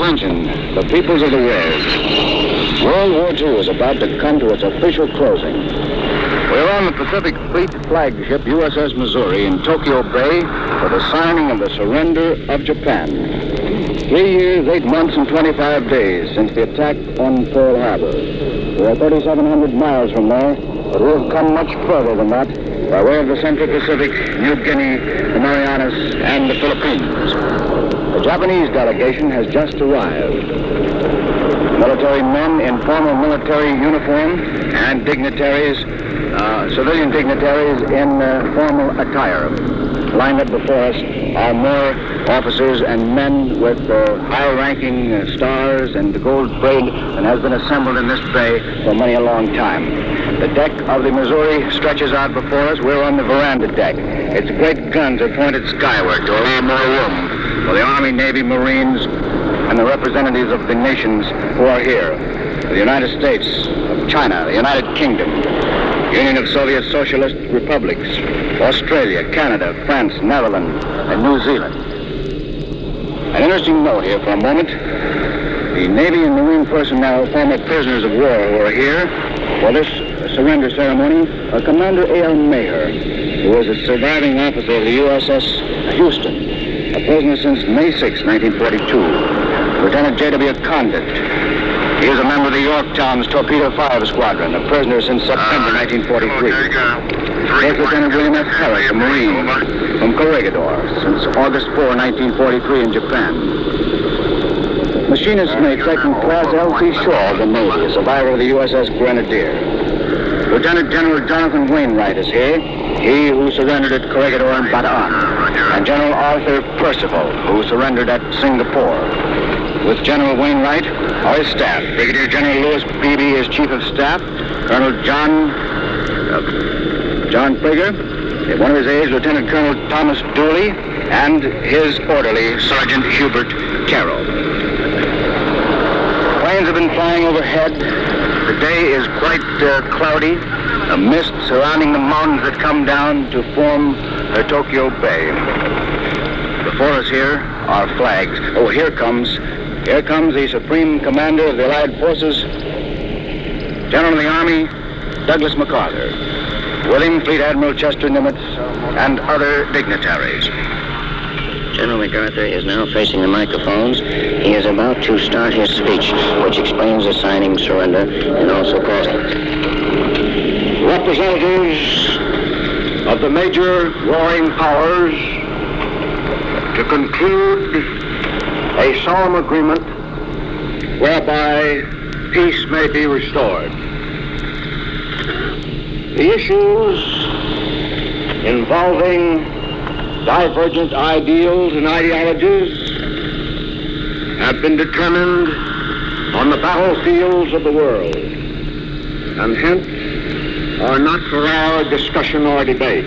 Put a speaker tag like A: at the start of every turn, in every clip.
A: Attention, the peoples of the world. World War II is about to come to its official closing. We're on the Pacific Fleet flagship USS Missouri in Tokyo Bay for the signing of the surrender of Japan. 3 years, 8 months, and 25 days since the attack on Pearl Harbor. We are 3,700 miles from there, but we have come much further than that by way of the Central Pacific, New Guinea, the Marianas, and the Philippines. The Japanese delegation has just arrived. Military men in formal military uniform and dignitaries, civilian dignitaries in formal attire. Lined up before us are more officers and men with high-ranking stars and the gold braid than has been assembled in this bay for many a long time. The deck of the Missouri stretches out before us. We're on the veranda deck. Its great guns are pointed skyward to allow more room for the Army, Navy, Marines, and the representatives of the nations who are here. The United States, of China, the United Kingdom, Union of Soviet Socialist Republics, Australia, Canada, France, Netherlands, and New Zealand. An interesting note here for a moment. The Navy and Marine personnel, former prisoners of war who are here for this surrender ceremony, are Commander A.L. Maher, who is a surviving officer of the USS Houston, a prisoner since May 6, 1942. Lieutenant J.W. Condit. He is a member of the Yorktown's Torpedo 5 Squadron, a prisoner since September 1943. First Lieutenant William F. Harris, a Marine from Corregidor, since August 4, 1943 in Japan. Machinist Mate Second Class L.C. Shaw of the Navy, a survivor of the USS Grenadier. Lieutenant General Jonathan Wainwright is here, he who surrendered at Corregidor and Bataan, and General Arthur Percival, who surrendered at Singapore. With General Wainwright are his staff. Brigadier General Lewis Beebe is Chief of Staff. Colonel John Prager, one of his aides, Lieutenant Colonel Thomas Dooley, and his orderly, Sergeant Hubert Carroll. Planes have been flying overhead. The day is quite cloudy. A mist surrounding the mountains that come down to form Tokyo Bay. Before us here are flags. Oh, here comes the Supreme Commander of the Allied Forces, General of the Army, Douglas MacArthur. With him, Fleet Admiral Chester Nimitz and other dignitaries.
B: General MacArthur is now facing the microphones. He is about to start his speech, which explains the signing, surrender, and also calls
C: representatives of the major warring powers to conclude a solemn agreement whereby peace may be restored. The issues involving divergent ideals and ideologies have been determined on the battlefields of the world, and hence are not for our discussion or debate.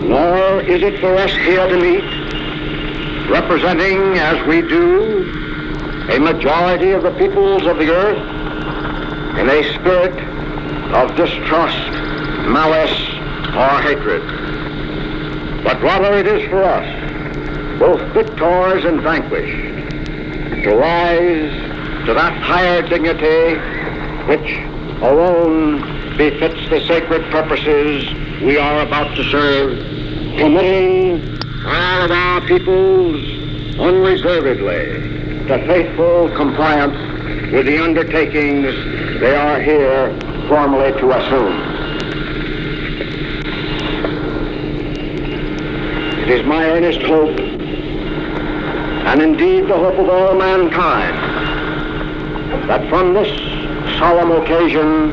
C: Nor is it for us here to meet, representing, as we do, a majority of the peoples of the earth in a spirit of distrust, malice, or hatred. But rather it is for us, both victors and vanquished, to rise to that higher dignity which alone befits the sacred purposes we are about to serve, committing all of our peoples unreservedly to faithful compliance with the undertakings they are here formally to assume. It is my earnest hope, and indeed the hope of all mankind, that from this solemn occasion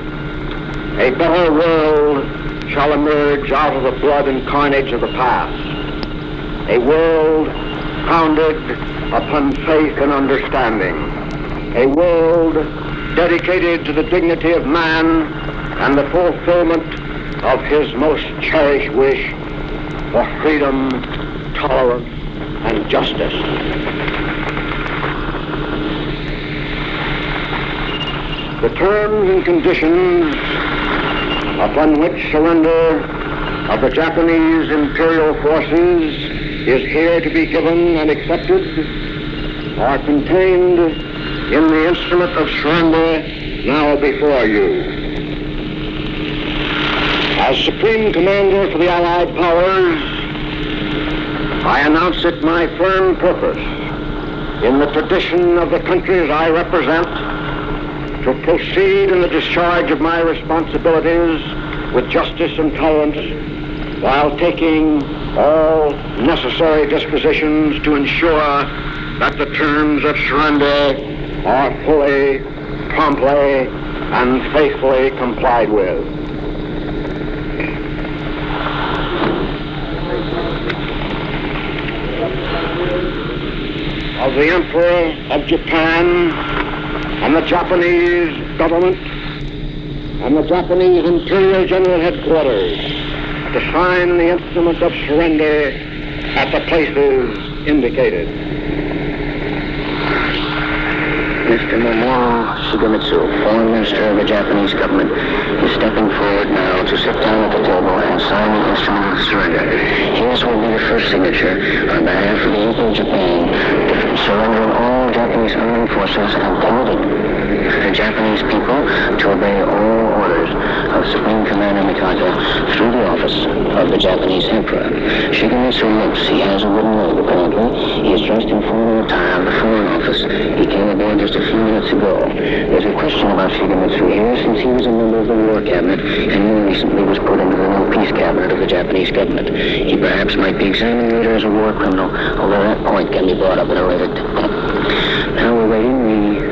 C: a better world shall emerge out of the blood and carnage of the past. A world founded upon faith and understanding. A world dedicated to the dignity of man and the fulfillment of his most cherished wish for freedom, tolerance, and justice. The terms and conditions upon which surrender of the Japanese imperial forces is here to be given and accepted are contained in the instrument of surrender now before you. As Supreme Commander for the Allied Powers, I announce it my firm purpose, in the tradition of the countries I represent, to proceed in the discharge of my responsibilities with justice and tolerance, while taking all necessary dispositions to ensure that the terms of surrender are fully, promptly, and faithfully complied with. Of the Emperor of Japan and the Japanese government and the Japanese Imperial General Headquarters to sign the instrument of surrender at the places indicated.
B: Mr. Mamoru Shigemitsu, Foreign Minister of the Japanese government, is stepping forward now to sit down at the table and sign the instrument of surrender. His will be the first signature on behalf of the Emperor of Japan, surrendering all Japanese armed forces and committing the Japanese people to obey all orders of Supreme Commander MacArthur through the office of the Japanese Emperor. Shigemitsu limps. He has a wooden leg, apparently. He is dressed in formal attire of the Foreign Office. He came aboard just a few minutes ago. There's a question about Shigemitsu here, since he was a member of the War Cabinet and more recently was put into the new Peace Cabinet of the Japanese government. He perhaps might be examined later as a war criminal, although that point can be brought up at a later time. Now we're waiting.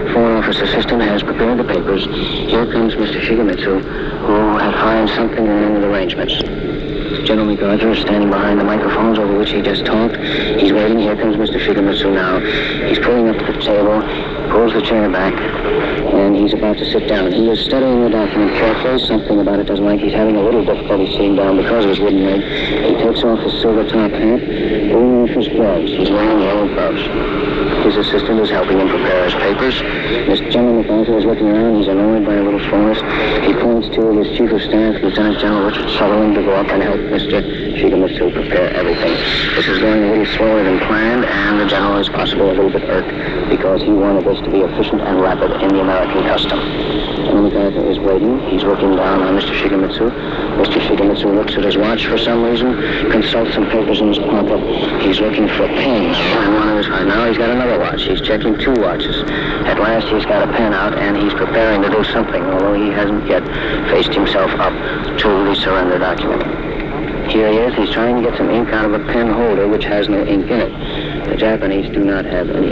B: The Foreign Office assistant has prepared the papers. Here comes Mr. Shigemitsu, who had found something wrong with arrangements. General MacArthur is standing behind the microphones over which he just talked. He's waiting. Here comes Mr. Shigemitsu now. He's pulling up to the table, pulls the chair back, and he's about to sit down. He is studying the document carefully. Something about it doesn't like. He's having a little difficulty sitting down because of his wooden leg. He takes off his silver top hat, pulling off his gloves. He's wearing yellow gloves. His assistant is helping him prepare his papers. Mr. General MacArthur is looking around. He's annoyed by a little slowness. He points to his Chief of Staff, Lieutenant General Richard Sutherland, to go up and help Mr. Shigemitsu prepare everything. This is going a little slower than planned, and the General is possibly a little bit irked because he wanted this to be efficient and rapid in the American custom. General MacArthur is waiting. He's looking down on Mr. Shigemitsu. Mr. Shigemitsu looks at his watch for some reason, consults some papers in his pocket. He's looking for pens. Now he's got another watch. He's checking two watches. At last he's got a pen out and he's preparing to do something, although he hasn't yet faced himself up to the surrender document. Here he is. He's trying to get some ink out of a pen holder which has no ink in it. The Japanese do not have any.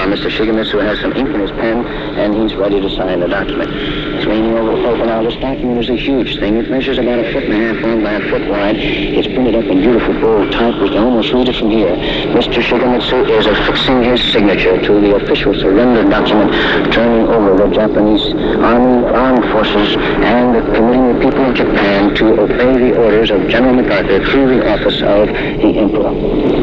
B: Mr. Shigemitsu has some ink in his pen, and he's ready to sign the document. He's leaning over the paper now. This document is a huge thing. It measures about 1.5 feet long by 1 foot wide. It's printed up in beautiful bold type. We can almost read it from here. Mr. Shigemitsu is affixing his signature to the official surrender document, turning over the Japanese Army armed forces and committing the people of Japan to obey the orders of General MacArthur through the office of the Emperor.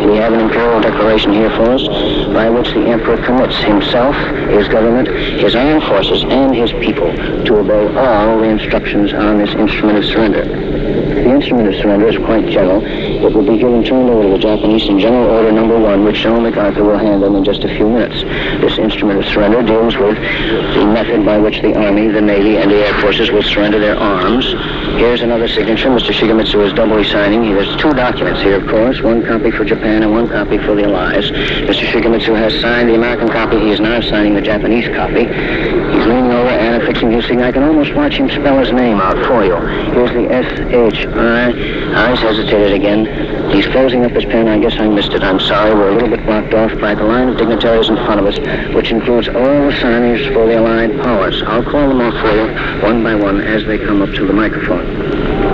B: We have an imperial declaration here for us, by which the Emperor commits himself, his government, his armed forces, and his people to obey all the instructions on this instrument of surrender. The instrument of surrender is quite general. It will be turned over to the Japanese in General Order Number 1, which General MacArthur will hand them in just a few minutes. This instrument of surrender deals with the method by which the Army, the Navy, and the Air Forces will surrender their arms. Here's another signature. Mr. Shigemitsu is doubly signing. There's two documents here, of course, one copy for Japan and one copy for the Allies. Mr. Shigemitsu has signed the American copy. He is now signing the Japanese copy. He's leaning over and affixing his signature. I can almost watch him spell his name out for you. Here's the S-H-I. Eyes hesitated again. He's closing up his pen. I guess I missed it. I'm sorry. We're a little bit blocked off by the line of dignitaries in front of us, which includes all the signers for the Allied powers. I'll call them off for you, one by one, as they come up to the microphone.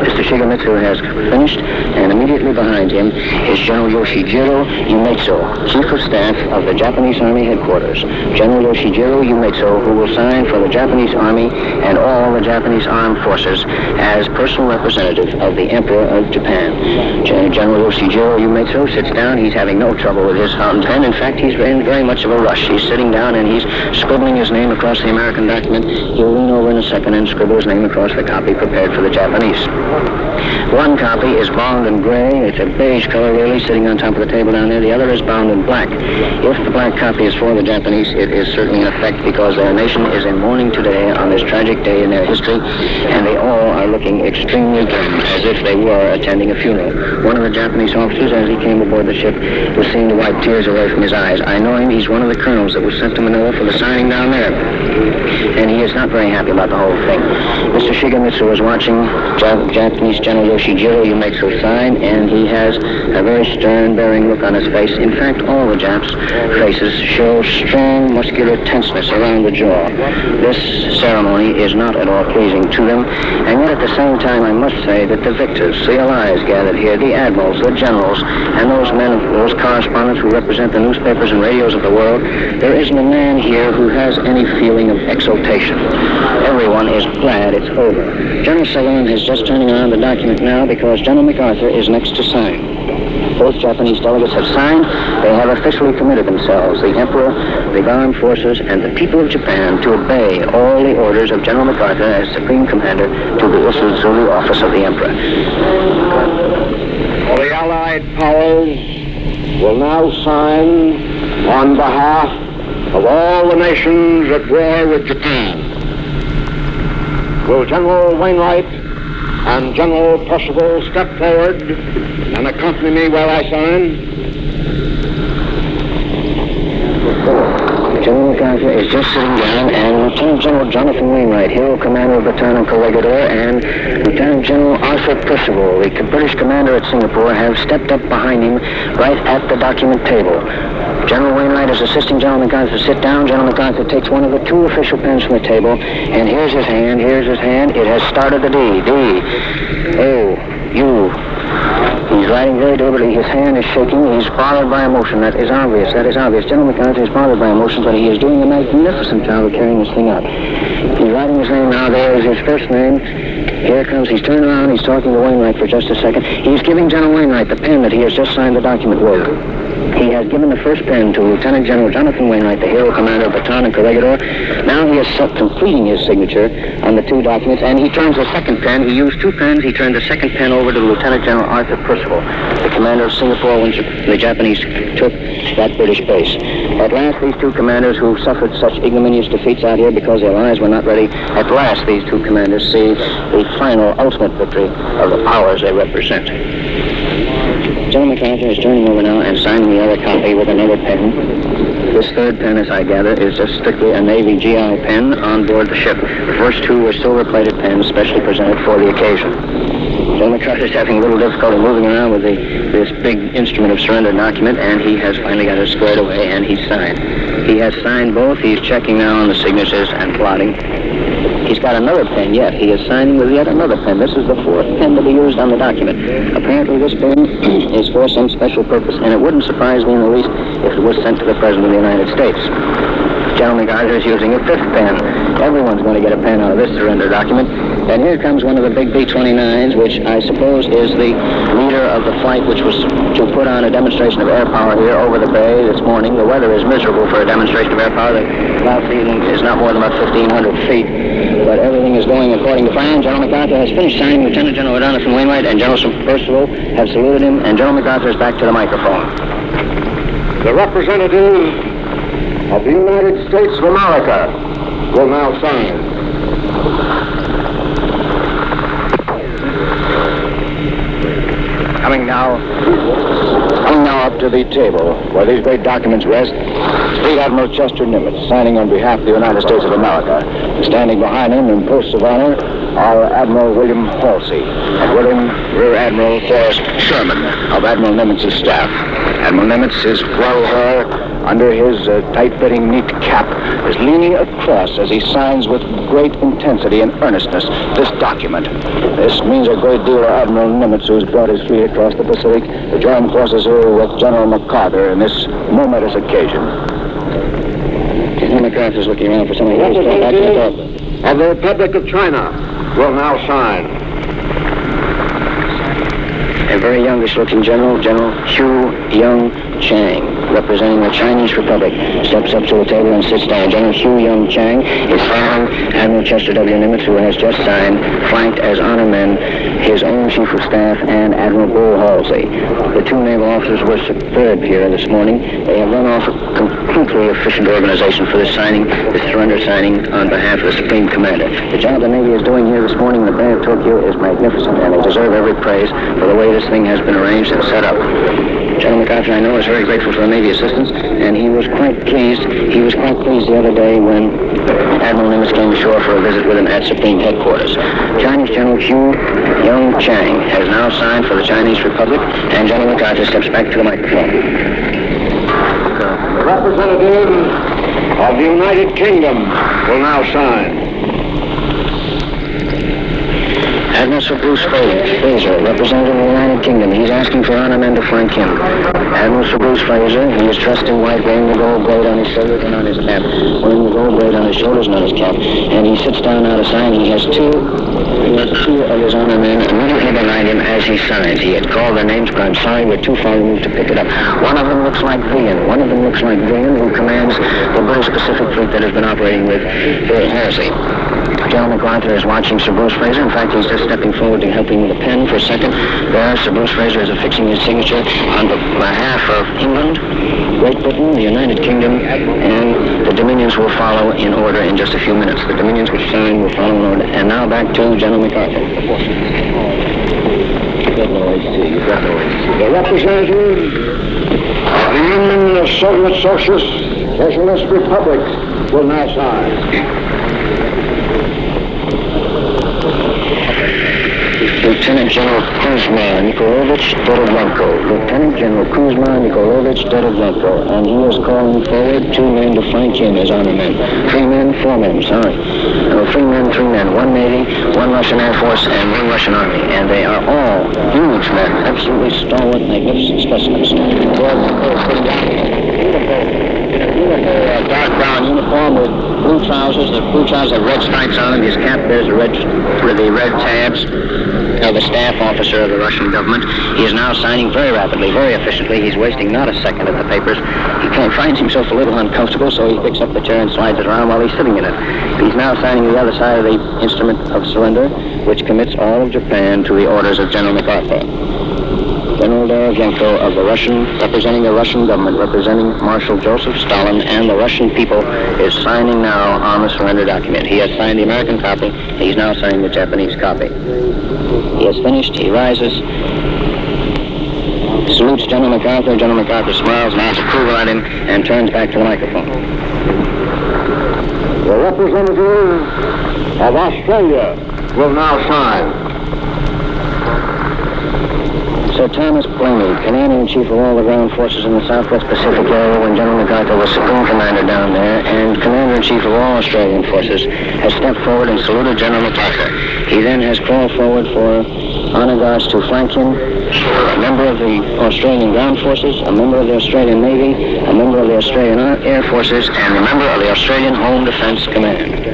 B: Mr. Shigemitsu has finished, and immediately behind him is General Yoshijiro Yumetsu, Chief of Staff of the Japanese Army Headquarters. General Yoshijiro Yumetsu, who will sign for the Japanese Army and all the Japanese armed forces as personal representative of the Emperor of Japan. General Yoshijiro Yumetsu sits down. He's having no trouble with his fountain pen. In fact, he's in very much of a rush. He's sitting down and he's scribbling his name across the American document. He'll lean over in a second and scribble his name across the copy prepared for the Japanese. One copy is bound in gray. It's a beige color, really, sitting on top of the table down there. The other is bound in black. If the black copy is for the Japanese, it is certainly in effect because their nation is in mourning today on this tragic day in their history, and they all are looking extremely grim, as if they were attending a funeral. One of the Japanese officers, as he came aboard the ship, was seen to wipe tears away from his eyes. I know him. He's one of the colonels that was sent to Manila for the signing down there, and he is not very happy about the whole thing. Mr. Shigemitsu was watching Japanese General Yoshijiro Yumetsu sign, and he has a very stern, bearing look on his face. In fact, all the Japs' faces show strong muscular tenseness around the jaw. This ceremony is not at all pleasing to them, and yet at the same time I must say that the victors, the allies gathered here, the admirals, the generals, and those men, those correspondents who represent the newspapers and radios of the world, there isn't a man here who has any feeling of exultation. Everyone is glad it's over. General Sutherland is just turning around the document now because General MacArthur is next to sign. Both Japanese delegates have signed. They have officially committed themselves, the Emperor, the armed forces, and the people of Japan, to obey all the orders of General MacArthur as Supreme Commander to be issued through the office of the Emperor.
C: The Allied powers will now sign on behalf of all the nations at war with Japan. Will General Wainwright and General Percival step forward and accompany me while I sign?
B: General MacArthur is just sitting down, and Lieutenant General Jonathan Wainwright, Hero Commander of Bataan and Corregidor, and Lieutenant General Arthur Percival, the British commander at Singapore, have stepped up behind him right at the document table. General Wainwright is assisting General MacArthur to sit down. General MacArthur takes one of the two official pens from the table, and here's his hand, It has started the D. D. O. U. He's writing very deliberately. His hand is shaking. He's bothered by emotion. That is obvious. General MacArthur is bothered by emotion, but he is doing a magnificent job of carrying this thing out. He's writing his name now. There is his first name. Here it comes. He's turned around. He's talking to Wainwright for just a second. He's giving General Wainwright the pen that he has just signed the document with. He has given the first pen to Lieutenant General Jonathan Wainwright, the Hero Commander of Bataan and Corregidor. Now he is completing his signature on the two documents, and he turns the second pen. He used two pens. He turned the second pen over to Lieutenant General Arthur Percival, the commander of Singapore when the Japanese took that British base. At last, these two commanders who suffered such ignominious defeats out here because their lives were not ready, at last these two commanders see the final, ultimate victory of the powers they represent. General MacArthur is turning over now and signing the other copy with another pen. This third pen, as I gather, is just strictly a Navy GI pen on board the ship. The first two were silver-plated pens specially presented for the occasion. General MacArthur is having a little difficulty moving around with this big instrument of surrender document, and he has finally got it squared away, and he's signed. He has signed both. He's checking now on the signatures and plotting. He's got another pen yet. He is signing with yet another pen. This is the fourth pen to be used on the document. Apparently this pen is for some special purpose, and it wouldn't surprise me in the least if it was sent to the President of the United States. General MacArthur is using a fifth pen. Everyone's going to get a pen out of this surrender document. And here comes one of the big B-29s, which I suppose is the leader of the flight which was to put on a demonstration of air power here over the bay this morning. The weather is miserable for a demonstration of air power. The cloud ceiling is not more than about 1,500 feet. But everything is going according to plan. General MacArthur has finished signing. Lieutenant General Jonathan Wainwright and General Percival have saluted him, and General MacArthur is back to the microphone.
C: The representative of the United States of America will now sign.
A: Coming now up to the table where these great documents rest, Fleet Admiral Chester Nimitz, signing on behalf of the United States of America. Standing behind him in posts of honor are Admiral William Halsey and Rear Admiral Forrest Sherman of Admiral Nimitz's staff. Admiral Nimitz, his floral hair under his tight-fitting neat cap, is leaning across as he signs with great intensity and earnestness this document. This means a great deal to Admiral Nimitz, who's brought his fleet across the Pacific to join forces here with General MacArthur in this momentous occasion. General MacArthur's looking around for somebody else to step back to the door.
C: Of the Republic of China will now sign.
B: A very youngish-looking general, General Hu Young Chang. representing the Chinese Republic, steps up to the table and sits down. General Hugh Young Chang is following Admiral Chester W. Nimitz, who has just signed, flanked as honor men his own Chief of Staff and Admiral Bull Halsey. The two naval officers were superb here this morning. They have run off a completely efficient organization for this signing, this surrender signing on behalf of the Supreme Commander. The job the Navy is doing here this morning in the Bay of Tokyo is magnificent, and they deserve every praise for the way this thing has been arranged and set up. General MacArthur, I know, is very grateful for the Navy assistance, and he was quite pleased. He was quite pleased the other day when Admiral Nimitz came ashore for a visit with him at Supreme Headquarters. Chinese General Hugh Young Chang has now signed for the Chinese Republic, and General MacArthur steps back to the microphone.
C: The representative of the United Kingdom will now sign.
B: Admiral Sir Bruce Fraser, representative of the United Kingdom. He's asking for honor men to flank him. Admiral Sir Bruce Fraser, he is dressed in white, wearing the gold braid on his shoulders and on his cap. Wearing the gold braid on his shoulders and on his cap. And he sits down now to sign. He has two of his honor men immediately behind him as he signs. He had called their names, but I'm sorry, we're too far removed to pick it up. One of them looks like Vian. Who commands the British Pacific Fleet that has been operating with Bill Halsey. General MacArthur is watching Sir Bruce Fraser. In fact, he's just stepping forward to help him with a pen for a second. There, Sir Bruce Fraser is affixing his signature on behalf of England, Great Britain, the United Kingdom, and the Dominions will follow in order in just a few minutes. The Dominions which sign will follow in order. And now back to General MacArthur.
C: The representative of the Union of Soviet Socialist Republics will now sign.
B: Lieutenant General Kuzma Nikolaevich Doroglenko. Lieutenant General Kuzma Nikolaevich Doroglenko. And he is calling forward 2 men to flank him as honor men. 3 men, 4 men, sorry. No, 3 men, 3 men. 1 Navy, 1 Russian Air Force, and 1 Russian Army. And they are all huge men, absolutely stalwart, magnificent specimens. Dark brown uniform with blue trousers. The blue trousers have red stripes on them. His cap bears the red tabs of the staff officer of the Russian government. He is now signing very rapidly, very efficiently. He's wasting not a second at the papers. He finds himself a little uncomfortable, so he picks up the chair and slides it around while he's sitting in it. He's now signing the other side of the instrument of surrender, which commits all of Japan to the orders of General MacArthur. General Doroglenko of the representing the Russian government, representing Marshal Joseph Stalin and the Russian people, is signing now on the surrender document. He has signed the American copy. He's now signing the Japanese copy. He has finished. He rises, salutes General MacArthur. General MacArthur smiles, nods approval at him, and turns back to the microphone.
C: The representative of Australia will now sign.
B: Sir Thomas Blamey, Commander-in-Chief of all the ground forces in the Southwest Pacific area when General MacArthur was Supreme Commander down there, and Commander-in-Chief of all Australian forces, has stepped forward and saluted General MacArthur. He then has called forward for honor guards to flank him, a member of the Australian Ground Forces, a member of the Australian Navy, a member of the Australian Air Forces, and a member of the Australian Home Defence Command.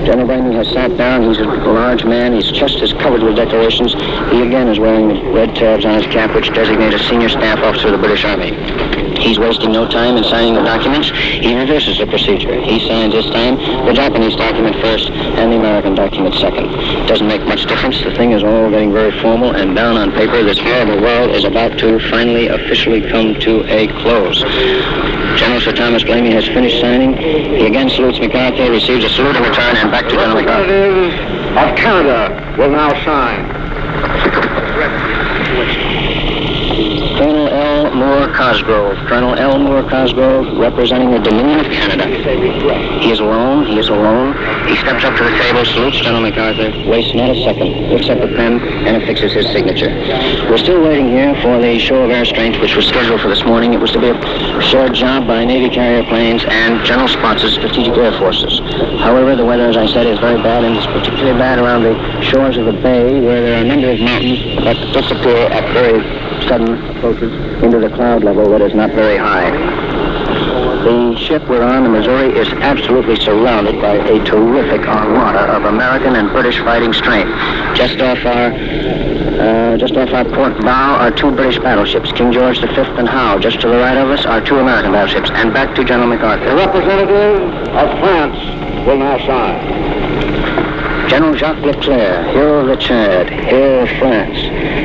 B: General Blamey has sat down. He's a large man. His chest is covered with decorations. He again is wearing red tabs on his cap, which designate a senior staff officer of the British Army. He's wasting no time in signing the documents. He reverses the procedure. He signs this time the Japanese document first and the American document second. Doesn't make much difference. The thing is all getting very formal, and down on paper, this horrible world is about to finally officially come to a close. General Sir Thomas Blamey has finished signing. He again salutes MacArthur, receives a salute in return, and back to General MacArthur.
C: The representative of Canada will now sign.
B: Colonel L. Moore Cosgrove. Colonel L. Moore Cosgrove, representing the Dominion of Canada. He is alone. He steps up to the table, salutes General MacArthur, wastes not a second, picks up a pen, and affixes his signature. We're still waiting here for the show of air strength, which was scheduled for this morning. It was to be a shared job by Navy carrier planes and General Spotz's strategic air forces. However, the weather, as I said, is very bad, and it's particularly bad around the shores of the bay, where there are a number of mountains that disappear at very sudden approaches into the cloud level that is not very high. The ship we're on, the Missouri, is absolutely surrounded by a terrific armada of American and British fighting strength. Just off our port bow are two British battleships, King George V and Howe. Just to the right of us are two American battleships. And back to General MacArthur.
C: The representative of France will now sign.
B: General Jacques Leclerc, hero of the Chad, hero of France,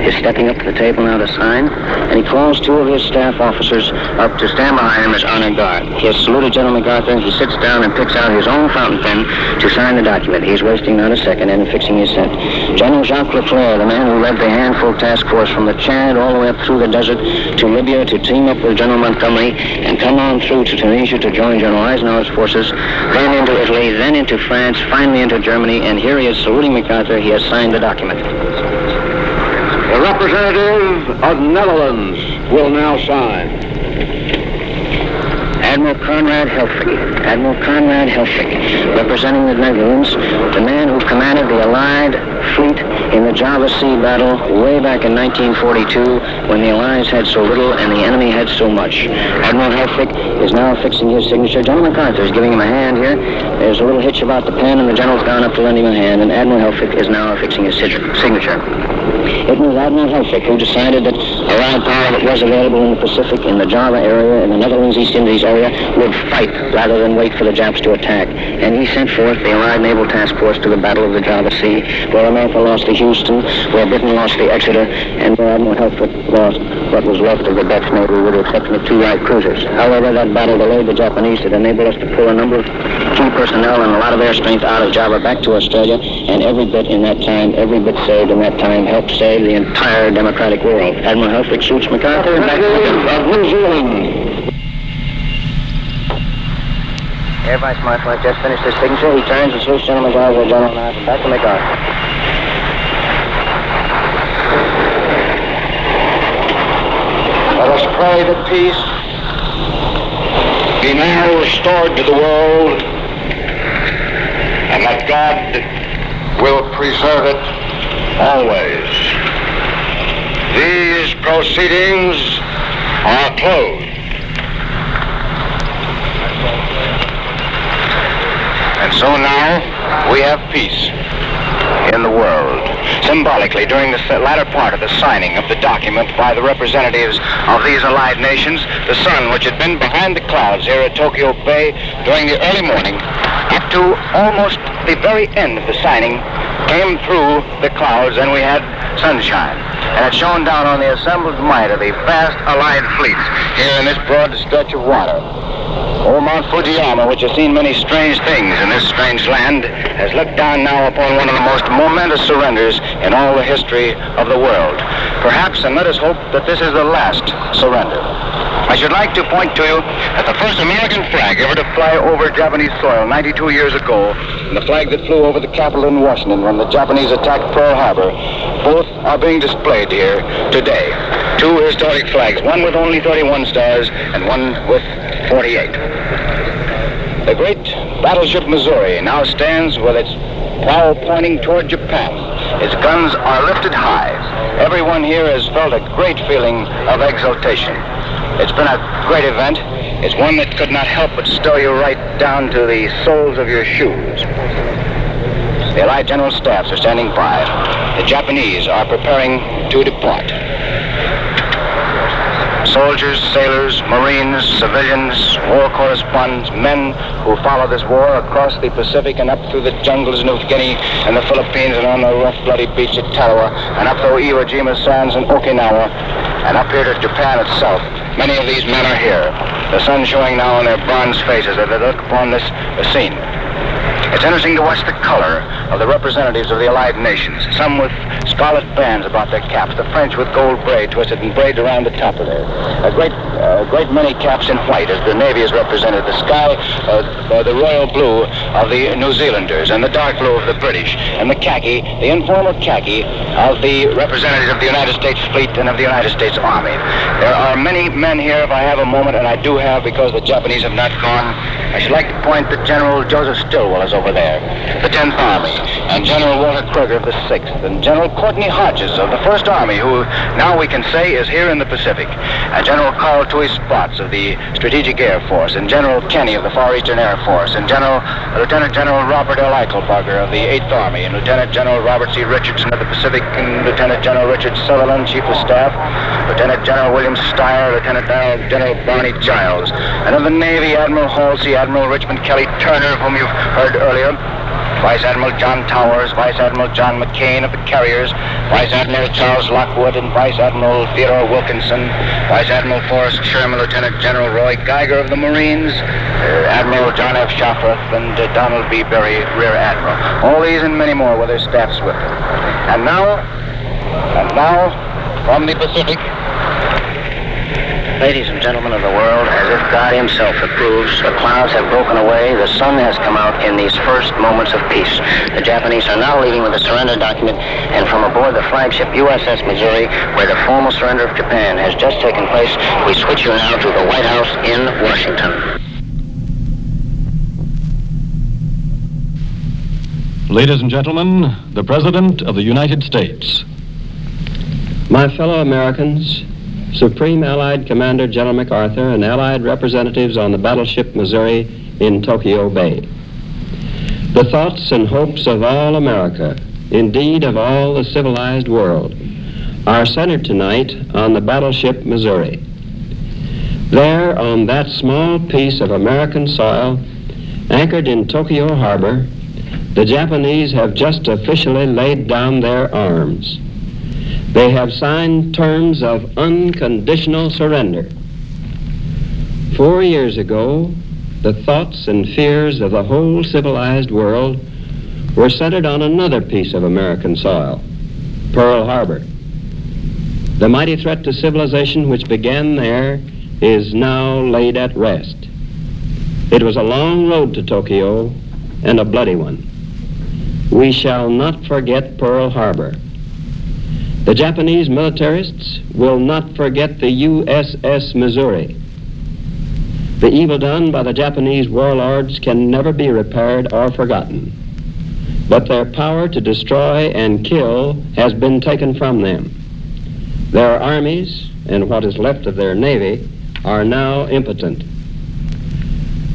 B: is stepping up to the table now to sign, and he calls two of his staff officers up to stand behind him as honor guard. He has saluted General MacArthur. He sits down and picks out his own fountain pen to sign the document. He's wasting not a second and fixing his scent. General Jacques Leclerc, the man who led the handful task force from the Chad all the way up through the desert to Libya to team up with General Montgomery and come on through to Tunisia to join General Eisenhower's forces, then into Italy, then into France, finally into Germany, and here he is saluting MacArthur. He has signed the document.
C: The representative of Netherlands will now sign.
B: Admiral Conrad Helfrich, representing the Netherlands, the man who commanded the Allied fleet in the Java Sea battle way back in 1942 when the Allies had so little and the enemy had so much. Admiral Helfrich is now fixing his signature. General MacArthur is giving him a hand here. There's a little hitch about the pen and the general's gone up to lend him a hand, and Admiral Helfrich is now fixing his signature. It was Admiral Helfrich who decided that Allied power that was available in the Pacific, in the Java area, in the Netherlands East Indies area, would fight rather than wait for the Japs to attack. And he sent forth the Allied Naval Task Force to the Battle of the Java Sea, where America lost the Houston, where Britain lost the Exeter, and where Admiral Helfrich lost what was left of the Dutch Navy with the exception of two light cruisers. However, that battle delayed the Japanese. It enabled us to pull a number of key personnel and a lot of air strength out of Java back to Australia, and every bit in that time, every bit saved in that time helped save the entire democratic world. Admiral Helfrich shoots MacArthur and back to the
C: New Zealand.
B: Air Vice Marshal has just finished his signature. He turns and salutes General MacArthur. General now back to MacArthur.
C: Let us pray that peace be now restored to the world, and that God will preserve it always. These proceedings are closed. And so now we have peace in the world. Symbolically, during the latter part of the signing of the document by the representatives of these allied nations, the sun, which had been behind the clouds here at Tokyo Bay during the early morning, up to almost the very end of the signing, came through the clouds and we had sunshine. And it shone down on the assembled might of the vast allied fleets here in this broad stretch of water. Old Mount Fujiyama, which has seen many strange things in this strange land, has looked down now upon one of the most momentous surrenders in all the history of the world. Perhaps, and let us hope that this is the last surrender. I should like to point to you that the first American flag ever to fly over Japanese soil 92 years ago, and the flag that flew over the Capitol in Washington when the Japanese attacked Pearl Harbor, both are being displayed here today. Two historic flags, one with only 31 stars and one with 48. The great battleship Missouri now stands with its prow pointing toward Japan. Its guns are lifted high. Everyone here has felt a great feeling of exultation. It's been a great event. It's one that could not help but stir you right down to the soles of your shoes. The Allied General Staffs are standing by. The Japanese are preparing to depart. Soldiers, sailors, Marines, civilians, war correspondents, men who follow this war across the Pacific and up through the jungles of New Guinea and the Philippines and on the rough, bloody beach at Tarawa and up through Iwo Jima sands and Okinawa and up here to Japan itself. Many of these men are here. The sun showing now on their bronze faces as they look upon this scene. It's interesting to watch the color of the representatives of the Allied nations, some with scarlet bands about their caps, the French with gold braid twisted and braid around the top of there. A great many caps in white as the Navy is represented, the sky, the royal blue of the New Zealanders, and the dark blue of the British, and the khaki, the informal khaki of the representatives of the United States Fleet and of the United States Army. There are many men here, if I have a moment, and I do have because the Japanese have not gone. I should like to point that General Joseph Stilwell is over there, the 10th Army.
A: and General Walter Kruger of the 6th, and General Courtney Hodges of the 1st Army, who now we can say is here in the Pacific, and General Carl Toohey Spotts of the Strategic Air Force, and General Kenny of the Far Eastern Air Force, and Lieutenant General Robert L. Eichelbarger of the 8th Army, and Lieutenant General Robert C. Richardson of the Pacific, and Lieutenant General Richard Sutherland, Chief of Staff, Lieutenant General William Steyer, Lieutenant General Barney Giles, and of the Navy, Admiral Halsey, Admiral Richmond Kelly Turner, of whom you've heard earlier, Vice Admiral John Towers, Vice Admiral John McCain of the carriers, Vice Admiral Charles Lockwood, and Vice Admiral Theodore Wilkinson, Vice Admiral Forrest Sherman, Lieutenant General Roy Geiger of the Marines, Admiral John F. Shafroth, and Donald B. Berry, Rear Admiral. All these and many more with their staffs with them. And now, from the Pacific,
B: Ladies and gentlemen of the world, as if God himself approves, the clouds have broken away, the sun has come out in these first moments of peace. The Japanese are now leaving with a surrender document, and from aboard the flagship USS Missouri, where the formal surrender of Japan has just taken place, we switch you now to the White House in Washington.
D: Ladies and gentlemen, the President of the United States.
E: My fellow Americans, Supreme Allied Commander General MacArthur and Allied representatives on the battleship Missouri in Tokyo Bay. The thoughts and hopes of all America, indeed of all the civilized world, are centered tonight on the battleship Missouri. There, on that small piece of American soil, anchored in Tokyo Harbor, the Japanese have just officially laid down their arms. They have signed terms of unconditional surrender. 4 years ago, the thoughts and fears of the whole civilized world were centered on another piece of American soil, Pearl Harbor. The mighty threat to civilization which began there is now laid at rest. It was a long road to Tokyo and a bloody one. We shall not forget Pearl Harbor. The Japanese militarists will not forget the USS Missouri. The evil done by the Japanese warlords can never be repaired or forgotten, but their power to destroy and kill has been taken from them. Their armies, and what is left of their navy, are now impotent.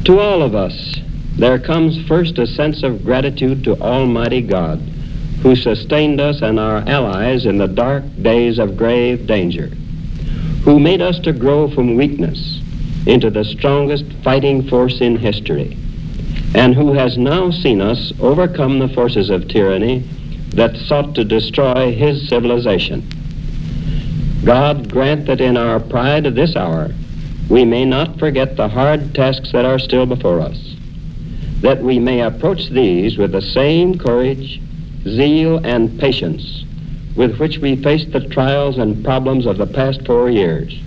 E: To all of us, there comes first a sense of gratitude to Almighty God, who sustained us and our allies in the dark days of grave danger, who made us to grow from weakness into the strongest fighting force in history, and who has now seen us overcome the forces of tyranny that sought to destroy his civilization. God grant that in our pride of this hour, we may not forget the hard tasks that are still before us, that we may approach these with the same courage, zeal, and patience with which we faced the trials and problems of the past 4 years.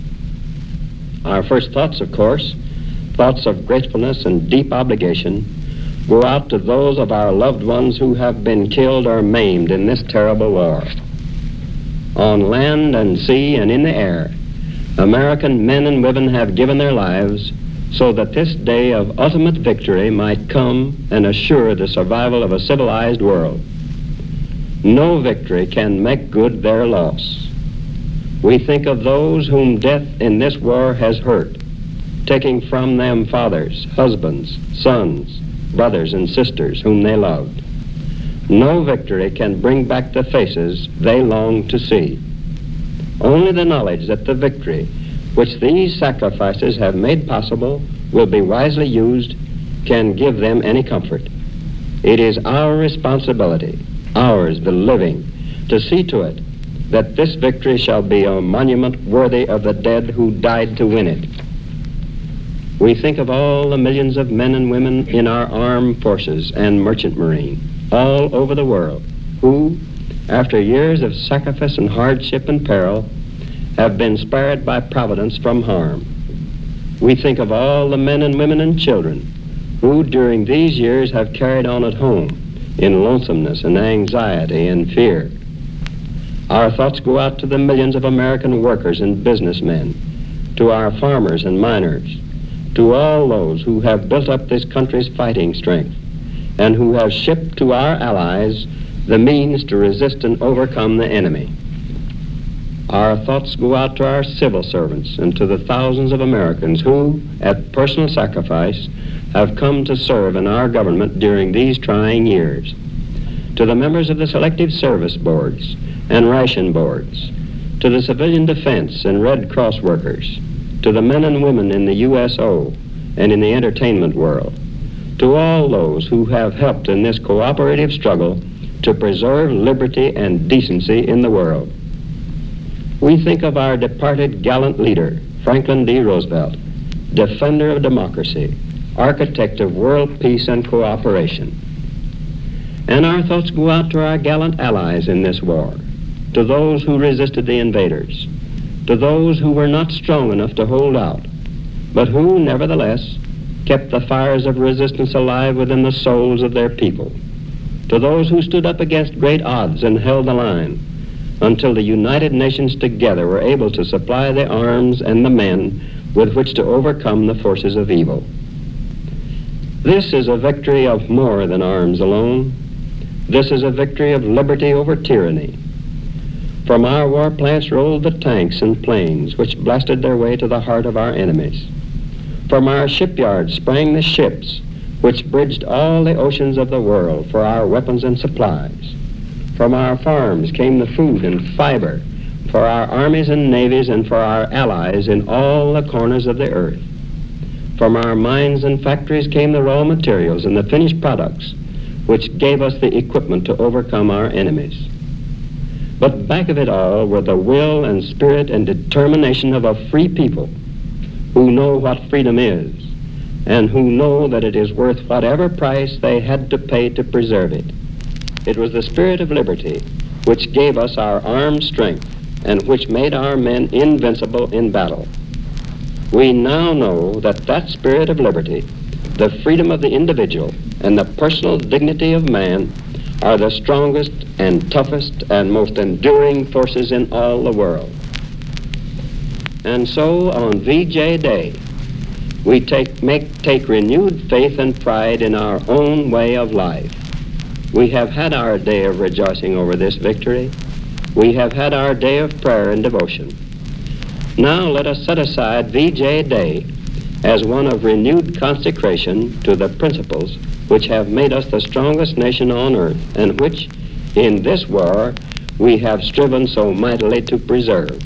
E: Our first thoughts, of course, thoughts of gratefulness and deep obligation, go out to those of our loved ones who have been killed or maimed in this terrible war. On land and sea and in the air, American men and women have given their lives so that this day of ultimate victory might come and assure the survival of a civilized world. No victory can make good their loss. We think of those whom death in this war has hurt, taking from them fathers, husbands, sons, brothers, and sisters whom they loved. No victory can bring back the faces they long to see. Only the knowledge that the victory which these sacrifices have made possible will be wisely used can give them any comfort. It is our responsibility, ours, the living, to see to it that this victory shall be a monument worthy of the dead who died to win it. We think of all the millions of men and women in our armed forces and merchant marine all over the world who, after years of sacrifice and hardship and peril, have been spared by providence from harm. We think of all the men and women and children who during these years have carried on at home in lonesomeness and anxiety and fear. Our thoughts go out to the millions of American workers and businessmen, to our farmers and miners, to all those who have built up this country's fighting strength and who have shipped to our allies the means to resist and overcome the enemy. Our thoughts go out to our civil servants and to the thousands of Americans who, at personal sacrifice, have come to serve in our government during these trying years. To the members of the Selective Service Boards and Ration Boards, to the civilian defense and Red Cross workers, to the men and women in the USO and in the entertainment world, to all those who have helped in this cooperative struggle to preserve liberty and decency in the world. We think of our departed gallant leader, Franklin D. Roosevelt, defender of democracy, architect of world peace and cooperation. And our thoughts go out to our gallant allies in this war, to those who resisted the invaders, to those who were not strong enough to hold out, but who, nevertheless, kept the fires of resistance alive within the souls of their people, to those who stood up against great odds and held the line until the United Nations together were able to supply the arms and the men with which to overcome the forces of evil. This is a victory of more than arms alone. This is a victory of liberty over tyranny. From our war plants rolled the tanks and planes which blasted their way to the heart of our enemies. From our shipyards sprang the ships which bridged all the oceans of the world for our weapons and supplies. From our farms came the food and fiber for our armies and navies and for our allies in all the corners of the earth. From our mines and factories came the raw materials and the finished products which gave us the equipment to overcome our enemies. But back of it all were the will and spirit and determination of a free people who know what freedom is and who know that it is worth whatever price they had to pay to preserve it. It was the spirit of liberty which gave us our armed strength and which made our men invincible in battle. We now know that that spirit of liberty, the freedom of the individual, and the personal dignity of man are the strongest and toughest and most enduring forces in all the world. And so on VJ Day, we take renewed faith and pride in our own way of life. We have had our day of rejoicing over this victory. We have had our day of prayer and devotion. Now let us set aside VJ Day as one of renewed consecration to the principles which have made us the strongest nation on earth and which, in this war, we have striven so mightily to preserve.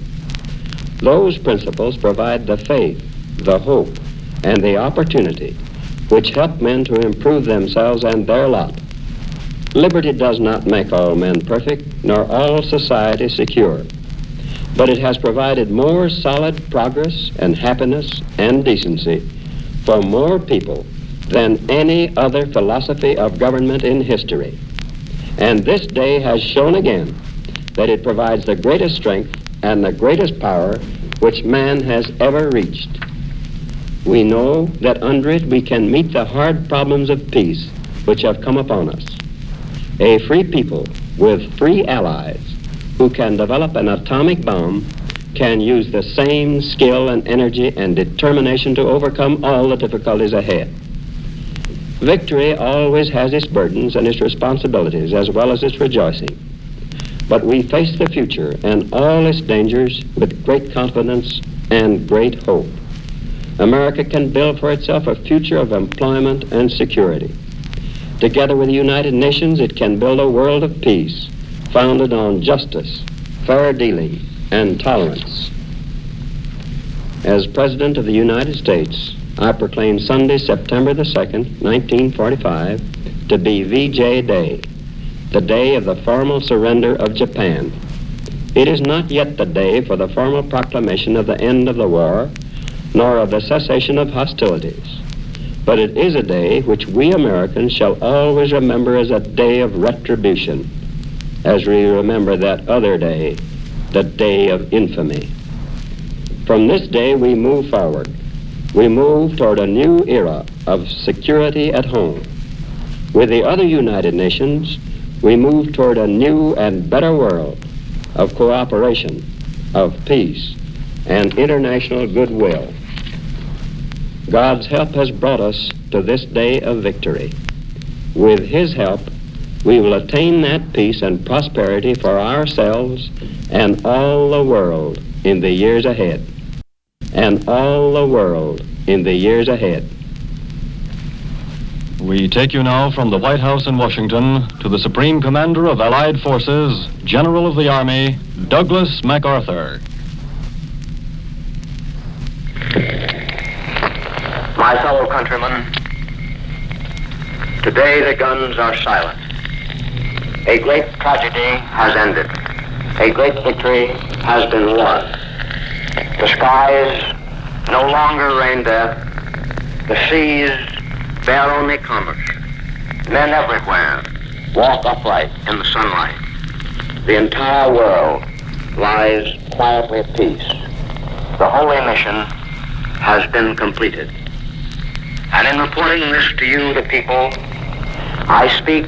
E: Those principles provide the faith, the hope, and the opportunity which help men to improve themselves and their lot. Liberty does not make all men perfect, nor all society secure, but it has provided more solid progress and happiness and decency for more people than any other philosophy of government in history. And this day has shown again that it provides the greatest strength and the greatest power which man has ever reached. We know that under it we can meet the hard problems of peace which have come upon us. A free people with free allies who can develop an atomic bomb can use the same skill and energy and determination to overcome all the difficulties ahead. Victory always has its burdens and its responsibilities as well as its rejoicing. But we face the future and all its dangers with great confidence and great hope. America can build for itself a future of employment and security. Together with the United Nations, it can build a world of peace founded on justice, fair dealing, and tolerance. As President of the United States, I proclaim Sunday, September the 2nd, 1945, to be VJ Day, the day of the formal surrender of Japan. It is not yet the day for the formal proclamation of the end of the war, nor of the cessation of hostilities. But it is a day which we Americans shall always remember as a day of retribution, as we remember that other day, the day of infamy. From this day we move forward. We move toward a new era of security at home. With the other United Nations, we move toward a new and better world of cooperation, of peace, and international goodwill. God's help has brought us to this day of victory. With his help, we will attain that peace and prosperity for ourselves and all the world in the years ahead. And all the world in the years ahead.
D: We take you now from the White House in Washington to the Supreme Commander of Allied Forces, General of the Army, Douglas MacArthur.
C: My fellow countrymen, today the guns are silent. A great tragedy has ended. A great victory has been won. The skies no longer rain death. The seas bear only commerce. Men everywhere walk upright in the sunlight. The entire world lies quietly at peace. The holy mission has been completed. And in reporting this to you, the people, I speak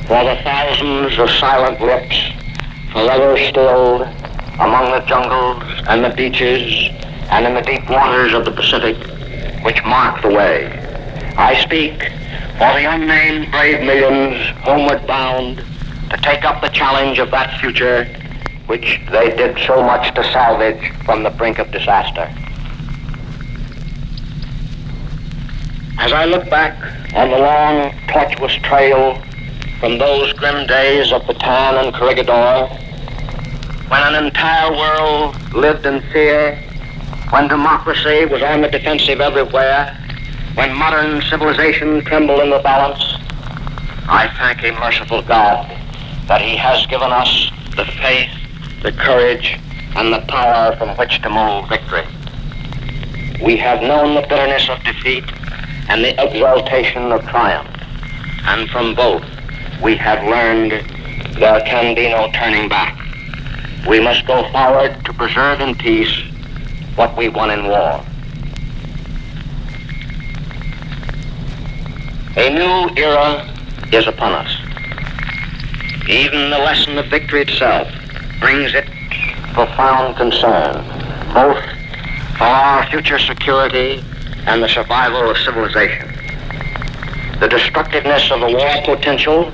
C: for the thousands of silent lips forever stilled among the jungles and the beaches and in the deep waters of the Pacific, which mark the way. I speak for the unnamed brave millions homeward bound to take up the challenge of that future which they did so much to salvage from the brink of disaster. As I look back on the long, tortuous trail from those grim days of Bataan and Corregidor, when an entire world lived in fear, when democracy was on the defensive everywhere, when modern civilization trembled in the balance, I thank a merciful God that he has given us the faith, the courage, and the power from which to move victory. We have known the bitterness of defeat and the exaltation of triumph, and from both we have learned there can be no turning back. We must go forward to preserve in peace what we won in war. A new era is upon us. Even the lesson of victory itself brings its profound concern, both for our future security and the survival of civilization. The destructiveness of the war potential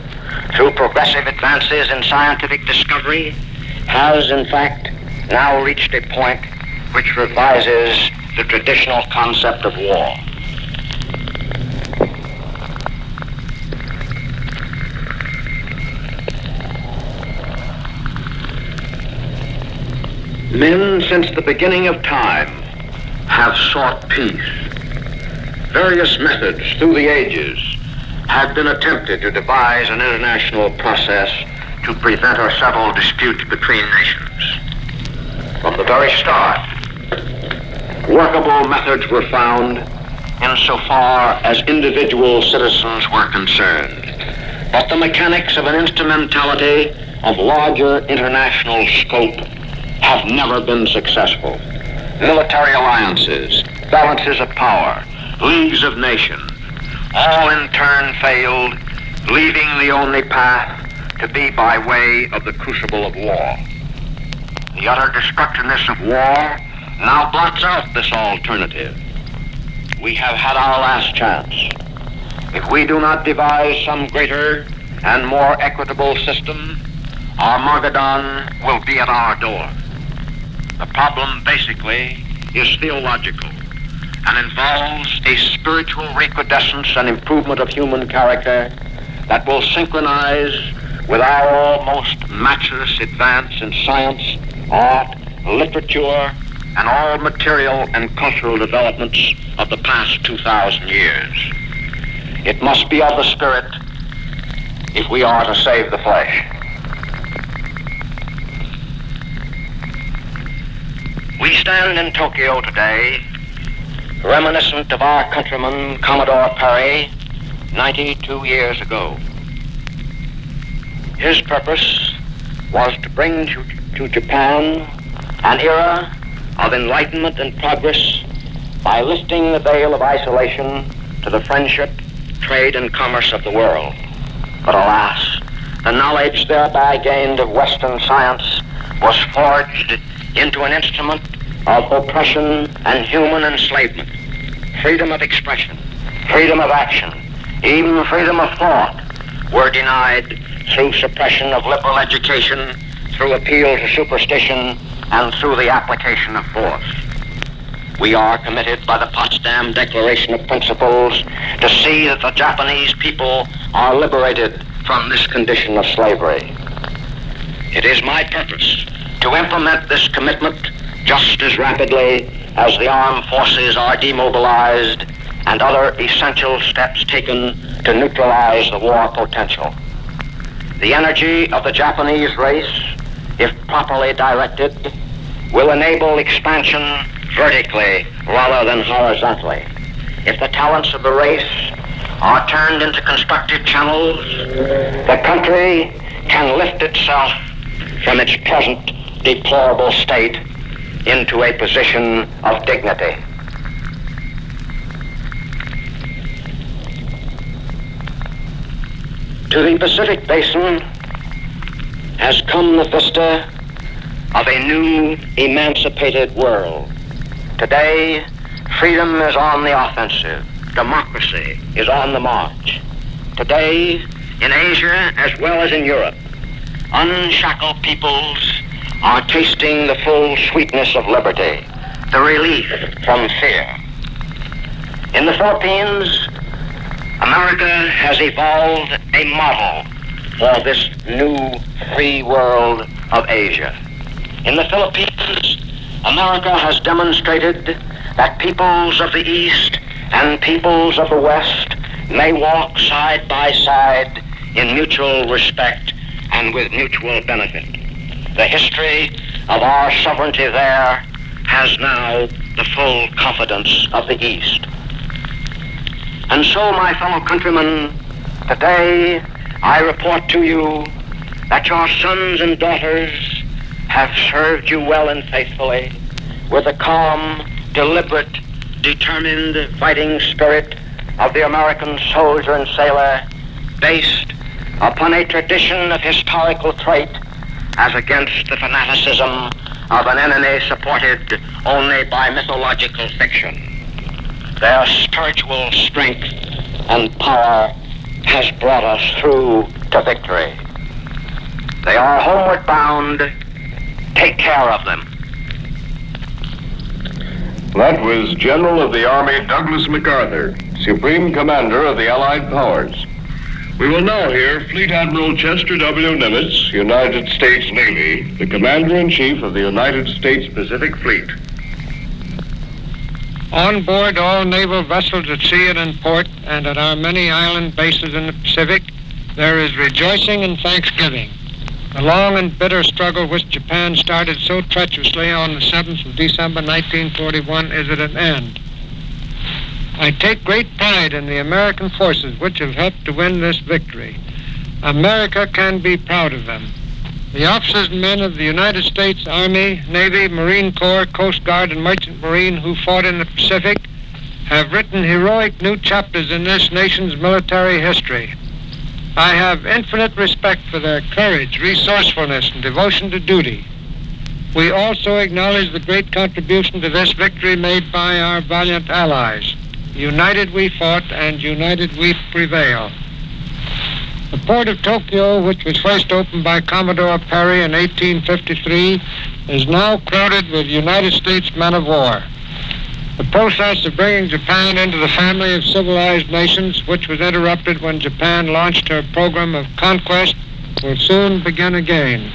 C: through progressive advances in scientific discovery has, in fact, now reached a point which revises the traditional concept of war. Men, since the beginning of time, have sought peace. Various methods through the ages have been attempted to devise an international process to prevent or settle disputes between nations. From the very start, workable methods were found insofar as individual citizens were concerned. But the mechanics of an instrumentality of larger international scope have never been successful. Military alliances, balances of power, leagues of nations, all in turn failed, leaving the only path to be by way of the crucible of war. The utter destructiveness of war now blots out this alternative. We have had our last chance. If we do not devise some greater and more equitable system, Armageddon will be at our door. The problem basically is theological and involves a spiritual recrudescence and improvement of human character that will synchronize with our almost matchless advance in science, art, literature, and all material and cultural developments of the past 2,000 years. It must be of the spirit if we are to save the flesh. We stand in Tokyo today, reminiscent of our countryman, Commodore Perry, 92 years ago. His purpose was to bring to Japan an era of enlightenment and progress by lifting the veil of isolation to the friendship, trade, and commerce of the world. But alas, the knowledge thereby gained of Western science was forged into an instrument of oppression and human enslavement. Freedom of expression, freedom of action, even freedom of thought, were denied through suppression of liberal education, through appeal to superstition, and through the application of force. We are committed by the Potsdam Declaration of Principles to see that the Japanese people are liberated from this condition of slavery. It is my purpose to implement this commitment just as rapidly as the armed forces are demobilized and other essential steps taken to neutralize the war potential. The energy of the Japanese race, if properly directed, will enable expansion vertically rather than horizontally. If the talents of the race are turned into constructive channels, the country can lift itself from its present deplorable state into a position of dignity. To the Pacific Basin has come the vista of a new, emancipated world. Today, freedom is on the offensive. Democracy is on the march. Today, in Asia as well as in Europe, unshackled peoples are tasting the full sweetness of liberty, the relief from fear. In the Philippines, America has evolved a model for this new free world of Asia. In the Philippines, America has demonstrated that peoples of the East and peoples of the West may walk side by side in mutual respect and with mutual benefit. The history of our sovereignty there has now the full confidence of the East. And so, my fellow countrymen, today I report to you that your sons and daughters have served you well and faithfully with the calm, deliberate, determined fighting spirit of the American soldier and sailor, based upon a tradition of historical trait as against the fanaticism of an enemy supported only by mythological fiction. Their spiritual strength and power has brought us through to victory. They are homeward bound. Take care of them.
F: That was General of the Army Douglas MacArthur, Supreme Commander of the Allied Powers. We will now hear Fleet Admiral Chester W. Nimitz, United States Navy, the Commander-in-Chief of the United States Pacific Fleet.
G: On board all naval vessels at sea and in port, and at our many island bases in the Pacific, there is rejoicing and thanksgiving. The long and bitter struggle which Japan started so treacherously on the 7th of December 1941 is at an end. I take great pride in the American forces which have helped to win this victory. America can be proud of them. The officers and men of the United States Army, Navy, Marine Corps, Coast Guard, and Merchant Marine who fought in the Pacific have written heroic new chapters in this nation's military history. I have infinite respect for their courage, resourcefulness, and devotion to duty. We also acknowledge the great contribution to this victory made by our valiant allies. United we fought, and united we prevail. The port of Tokyo, which was first opened by Commodore Perry in 1853, is now crowded with United States men of war. The process of bringing Japan into the family of civilized nations, which was interrupted when Japan launched her program of conquest, will soon begin again.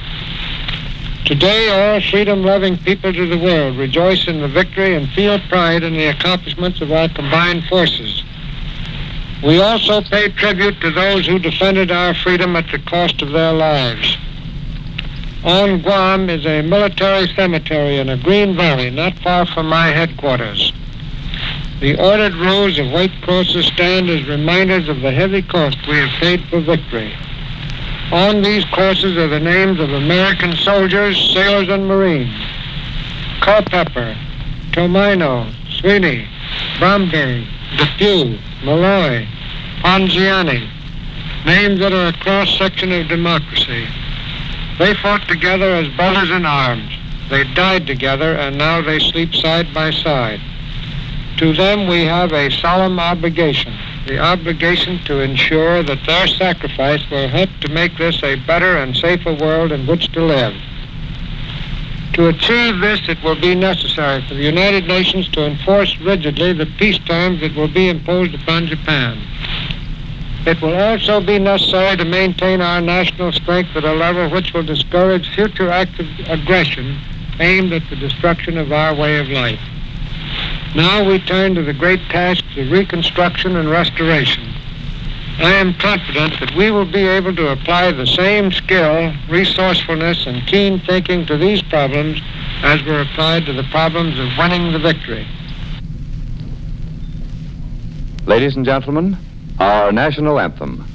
G: Today, all freedom-loving peoples of the world rejoice in the victory and feel pride in the accomplishments of our combined forces. We also pay tribute to those who defended our freedom at the cost of their lives. On Guam is a military cemetery in a green valley not far from my headquarters. The ordered rows of white crosses stand as reminders of the heavy cost we have paid for victory. On these crosses are the names of American soldiers, sailors, and Marines: Culpeper, Tomino, Sweeney, Bromberg, Depew, Malloy, Ponziani, names that are a cross-section of democracy. They fought together as brothers in arms. They died together, and now they sleep side by side. To them we have a solemn obligation. the obligation to ensure that their sacrifice will help to make this a better and safer world in which to live. To achieve this, it will be necessary for the United Nations to enforce rigidly the peace terms that will be imposed upon Japan. It will also be necessary to maintain our national strength at a level which will discourage future acts of aggression aimed at the destruction of our way of life. Now we turn to the great tasks of reconstruction and restoration. I am confident that we will be able to apply the same skill, resourcefulness, and keen thinking to these problems as were applied to the problems of winning the victory.
H: Ladies and gentlemen, our national anthem.